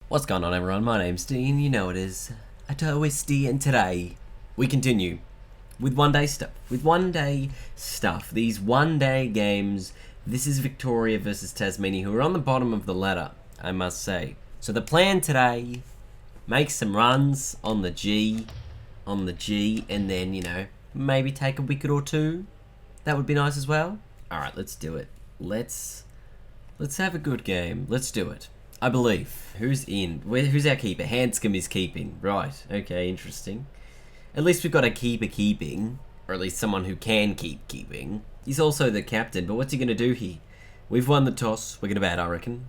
What's going on, everyone? My name's Dean, you know it is a Twisty, and today we continue with one-day stuff. These one-day games. This is Victoria versus Tasmania, who are on the bottom of the ladder, I must say. So the plan today, make some runs on the G, and then, you know, maybe take a wicket or two. That would be nice as well. Alright, let's do it. Let's have a good game. Let's do it. I believe. Who's in? Who's our keeper? Hanscom is keeping. Right. Okay, interesting. At least we've got a keeper keeping. Or at least someone who can keep keeping. He's also the captain, but what's he going to do here? We've won the toss. We're going to bat, I reckon.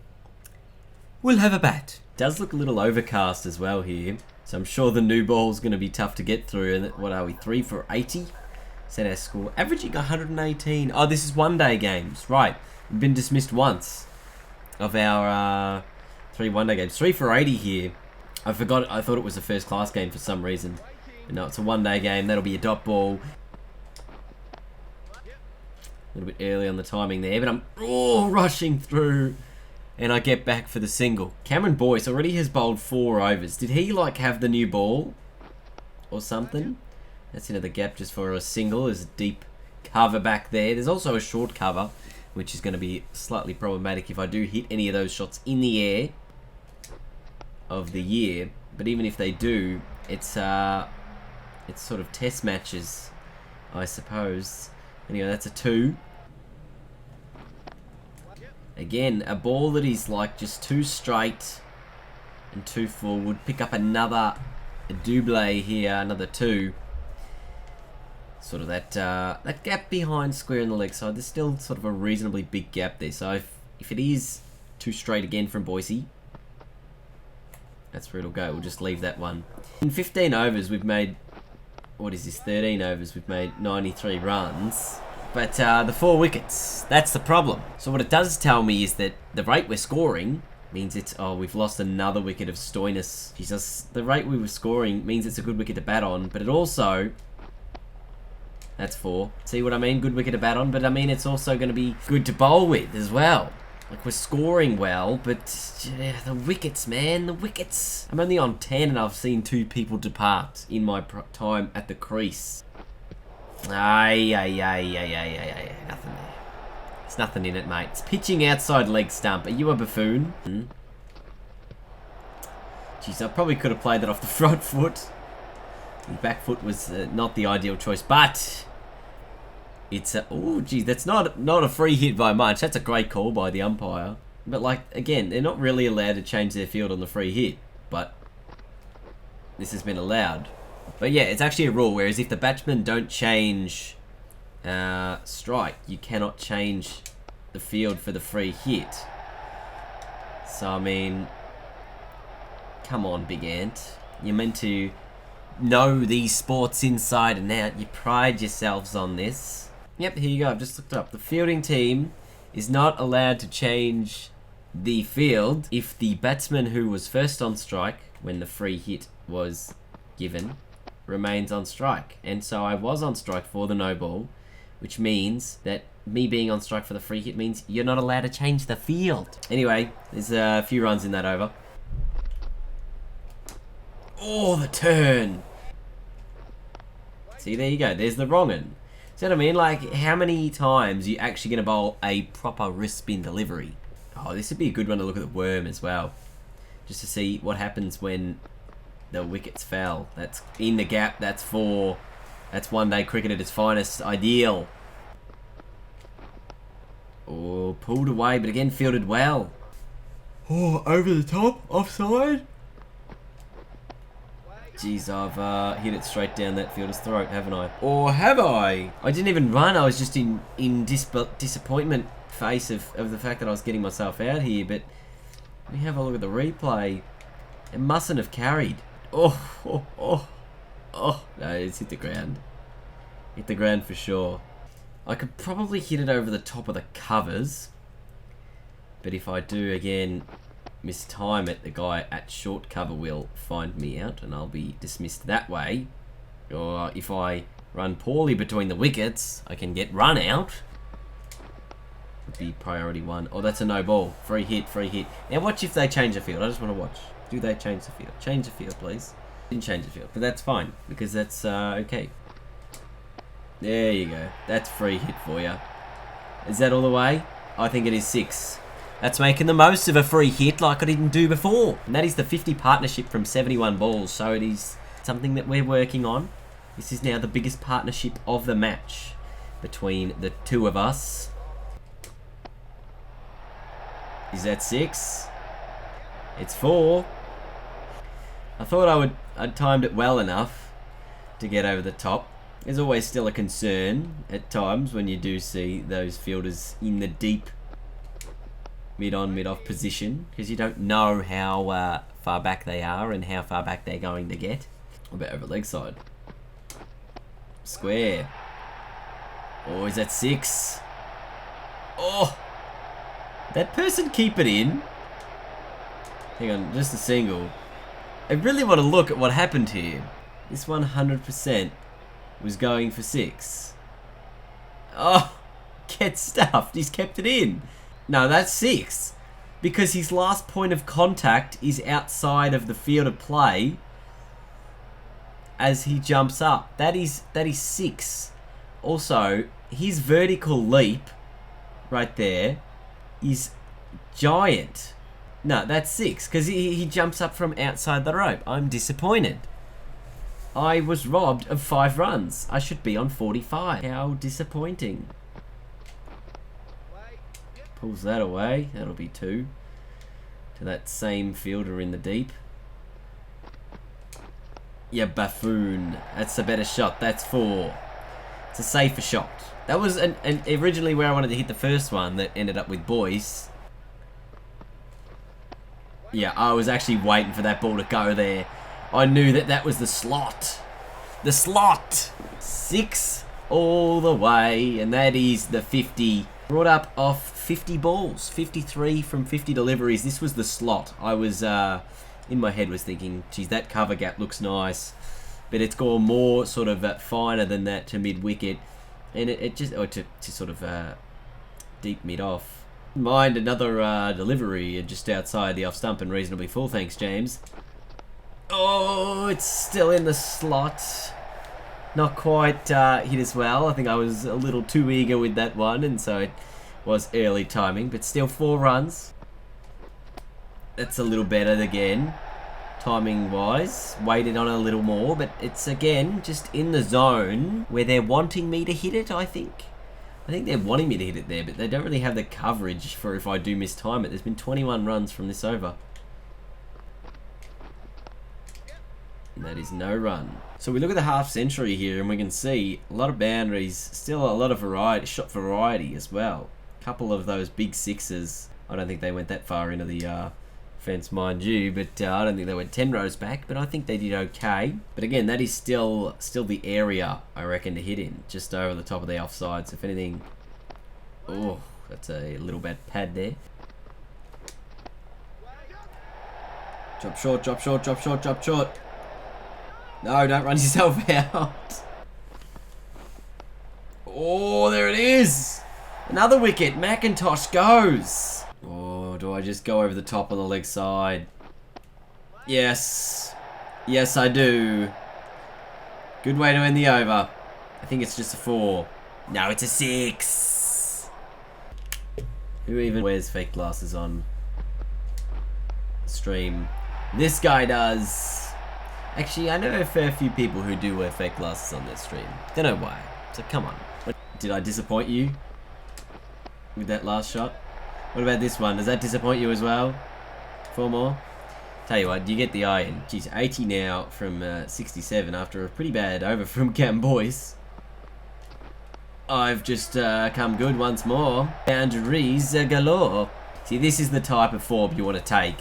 We'll have a bat. Does look a little overcast as well here. So I'm sure the new ball's going to be tough to get through. And what are we? 3 for 80? Is that our score? Averaging 118. Oh, this is one-day games. Right. We've been dismissed once of our 3 one-day games. 3 for 80 here. I forgot. I thought it was a first-class game for some reason. But no, it's a one-day game. That'll be a dot ball. A little bit early on the timing there, but I'm rushing through, and I get back for the single. Cameron Boyce already has bowled 4 overs. Did he like have the new ball or something? That's into the gap just for a single. There's a deep cover back there. There's also a short cover, which is going to be slightly problematic if I do hit any of those shots in the air of the year. But even if they do, it's sort of test matches, I suppose. Anyway, that's a 2. Again, a ball that is like just too straight and too full would pick up another double here, another 2. Sort of that gap behind square in the leg side. There's still sort of a reasonably big gap there. So if it is too straight again from Boise, that's where it'll go. We'll just leave that one. In 15 overs, we've made, what is this, 13 overs, we've made 93 runs. But the 4 wickets, that's the problem. So what it does tell me is that the rate we're scoring means it's, we've lost another wicket of Stoinis. Jesus, the rate we were scoring means it's a good wicket to bat on, but it also, that's 4. See what I mean? Good wicket to bat on, but I mean it's also going to be good to bowl with as well. Like, we're scoring well, but yeah, the wickets, man, the wickets. I'm only on 10 and I've seen 2 people depart in my time at the crease. Nothing there. There's nothing in it, mate. It's pitching outside leg stump. Are you a buffoon? Jeez, I probably could have played that off the front foot. The back foot was not the ideal choice, but it's a, oh geez, that's not a free hit by much. That's a great call by the umpire. But like, again, they're not really allowed to change their field on the free hit, but this has been allowed. But yeah, it's actually a rule, whereas if the batsmen don't change strike, you cannot change the field for the free hit. So I mean, come on, big ant. You're meant to know these sports inside and out. You pride yourselves on this. Yep, here you go. I've just looked up. The fielding team is not allowed to change the field if the batsman who was first on strike when the free hit was given remains on strike. And so I was on strike for the no ball, which means that me being on strike for the free hit means you're not allowed to change the field. Anyway, there's a few runs in that over. Oh, the turn. See, there you go. There's the wrong un. See what I mean? Like, how many times are you actually going to bowl a proper wrist spin delivery? Oh, this would be a good one to look at the worm as well. Just to see what happens when the wickets fell. That's in the gap. That's 4. That's one-day cricket at its finest. Ideal. Oh, pulled away, but again fielded well. Oh, over the top. Offside. Jeez, I've hit it straight down that fielder's throat, haven't I? Or have I? I didn't even run. I was just in disappointment face of the fact that I was getting myself out here. But let me have a look at the replay. It mustn't have carried. Oh. No, it's hit the ground. Hit the ground for sure. I could probably hit it over the top of the covers. But if I do, again, mistime it, the guy at short cover will find me out and I'll be dismissed that way. Or if I run poorly between the wickets, I can get run out. Would be priority 1. Oh, that's a no ball. Free hit. Now watch if they change the field. I just want to watch. Do they change the field? Change the field, please. Didn't change the field, but that's fine because that's okay. There you go. That's free hit for you. Is that all the way? I think it is 6. That's making the most of a free hit like I didn't do before. And that is the 50 partnership from 71 balls. So it is something that we're working on. This is now the biggest partnership of the match between the two of us. Is that 6? It's 4. I thought I'd timed it well enough to get over the top. There's always still a concern at times when you do see those fielders in the deep mid-on, mid-off position because you don't know how far back they are and how far back they're going to get. What about over leg side? Square. Oh, is that 6? Oh! That person keep it in. Hang on, just a single. I really want to look at what happened here. This 100% was going for 6. Oh, get stuffed. He's kept it in. No, that's 6. Because his last point of contact is outside of the field of play as he jumps up. That is 6. Also, his vertical leap right there is giant. No, that's 6 because he jumps up from outside the rope. I'm disappointed. I was robbed of 5 runs. I should be on 45. How disappointing. Pulls that away. That'll be 2. To that same fielder in the deep. Yeah, buffoon. That's a better shot. That's 4. It's a safer shot. That was originally where I wanted to hit the first one that ended up with Boyce. Yeah, I was actually waiting for that ball to go there. I knew that was the slot. The slot! 6 all the way, and that is the 50. Brought up off 50 balls. 53 from 50 deliveries. This was the slot. I was, in my head was thinking, geez, that cover gap looks nice. But it's gone more sort of finer than that to mid-wicket. And it just, or to sort of deep mid-off. Mind another delivery just outside the off stump and reasonably full. Thanks, James. Oh, it's still in the slot. Not quite hit as well. I think I was a little too eager with that one, and so it was early timing, but still 4 runs. That's a little better again, timing-wise. Waited on a little more, but it's, again, just in the zone where they're wanting me to hit it, I think. I think they're wanting me to hit it there, but they don't really have the coverage for if I do mistime it. There's been 21 runs from this over. And that is no run. So we look at the half century here and we can see a lot of boundaries, still a lot of variety, shot variety as well. A couple of those big 6s. I don't think they went that far into the fence, mind you, but I don't think they went 10 rows back, but I think they did okay. But again, that is still the area I reckon to hit in, just over the top of the offside. So if anything, oh, that's a little bad pad there. Drop short, drop short, drop short, drop short. No, don't run yourself out. Oh, there it is. Another wicket. McIntosh goes. Oh, do I just go over the top on the leg side? Yes. Yes, I do. Good way to end the over. I think it's just a 4. No, it's a 6. Who even wears fake glasses on stream? This guy does. Actually, I know a fair few people who do wear fake glasses on their stream. Don't know why. So come on. Did I disappoint you with that last shot? What about this one? Does that disappoint you as well? 4 more? Tell you what, you get the eye in. Geez, 80 now from 67 after a pretty bad over from Cam Boyce. I've just come good once more. Boundaries galore. See, this is the type of form you want to take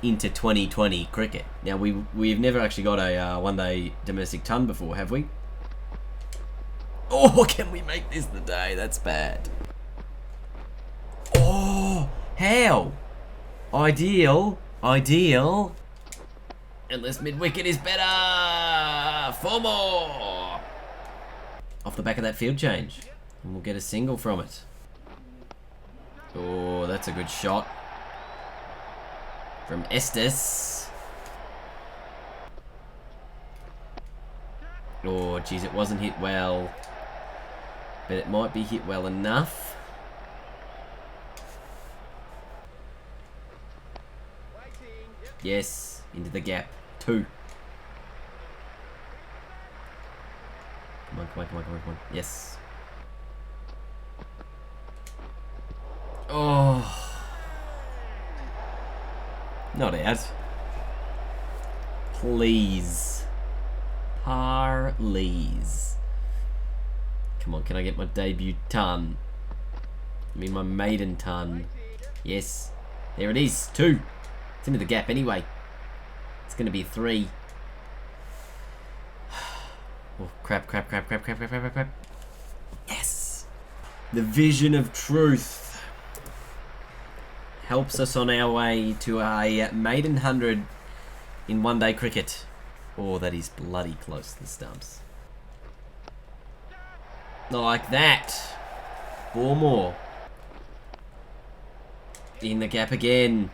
into 2020 cricket. Now, we've never actually got a one-day domestic ton before, have we? Oh, can we make this the day? That's bad. Oh, how? Ideal. Ideal. Unless mid-wicket is better. 4 more. Off the back of that field change. And we'll get a single from it. Oh, that's a good shot. From Estes. Oh, geez, it wasn't hit well. But it might be hit well enough. Yes, into the gap. 2. Come on, come on, come on, come on, come on. Yes. Oh. Not out. Please. Parleys. Come on, can I get my debut ton? I mean my maiden ton. Yes. There it is. 2. It's into the gap anyway. It's going to be 3. Oh, crap, crap, crap, crap, crap, crap, crap, crap. Yes! The vision of truth helps us on our way to a maiden 100 in one-day cricket. Oh, that is bloody close to the stumps. Like that. 4 more. In the gap again.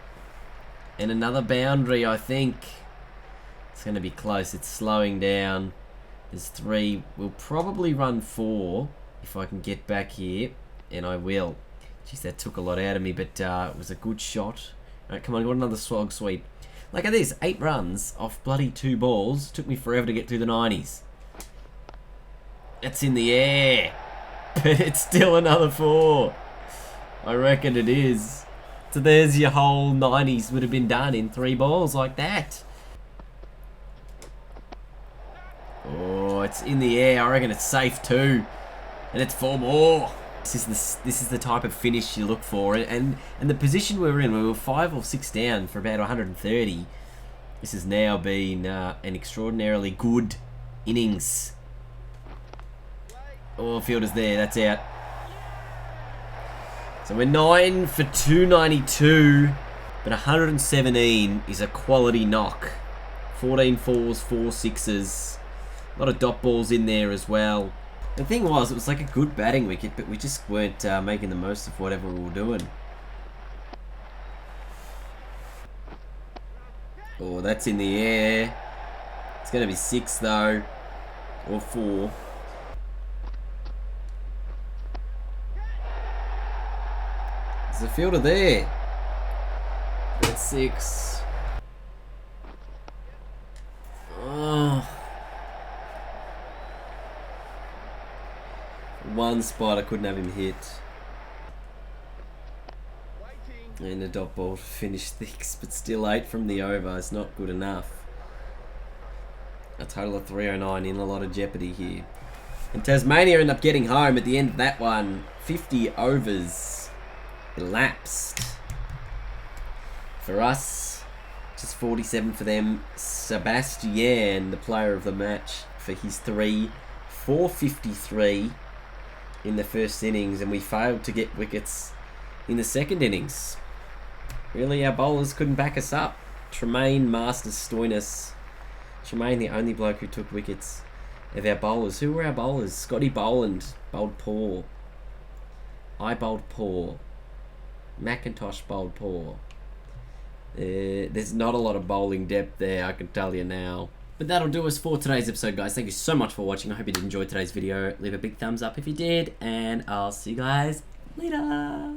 And another boundary, I think. It's going to be close. It's slowing down. There's 3. We'll probably run 4 if I can get back here. And I will. Jeez, that took a lot out of me, but it was a good shot. Alright, come on, got another swag sweep. Look at this. 8 runs off bloody 2 balls. Took me forever to get through the 90s. It's in the air. But it's still another 4. I reckon it is. So there's your whole 90s would have been done in 3 balls like that. Oh, it's in the air. I reckon it's safe too. And it's 4 more. This is the type of finish you look for. And the position we were in, we were 5 or 6 down for about 130. This has now been an extraordinarily good innings. Oh, fielder's there. That's out. So we're 9 for 292, but 117 is a quality knock. 14 4s, 4 6s. A lot of dot balls in there as well. The thing was, it was like a good batting wicket, but we just weren't making the most of whatever we were doing. Oh, that's in the air. It's going to be 6 though, or 4. There's a fielder there. That's 6. Oh. One spot I couldn't have him hit. And the dot ball finished 6, but still 8 from the over. It's not good enough. A total of 309, in a lot of jeopardy here. And Tasmania end up getting home at the end of that one. 50 overs elapsed. For us, just 47 for them. Sebastian, the player of the match, for his 3, 453 in the first innings, and we failed to get wickets in the second innings. Really, our bowlers couldn't back us up. Tremaine, Masters, Stoinis. Tremaine, the only bloke who took wickets of our bowlers. Who were our bowlers? Scotty Boland bowled poor. I bowled poor. McIntosh bowled poor. There's not a lot of bowling depth there, I can tell you now. But that'll do us for today's episode, guys. Thank you so much for watching. I hope you did enjoy today's video. Leave a big thumbs up if you did, and I'll see you guys later.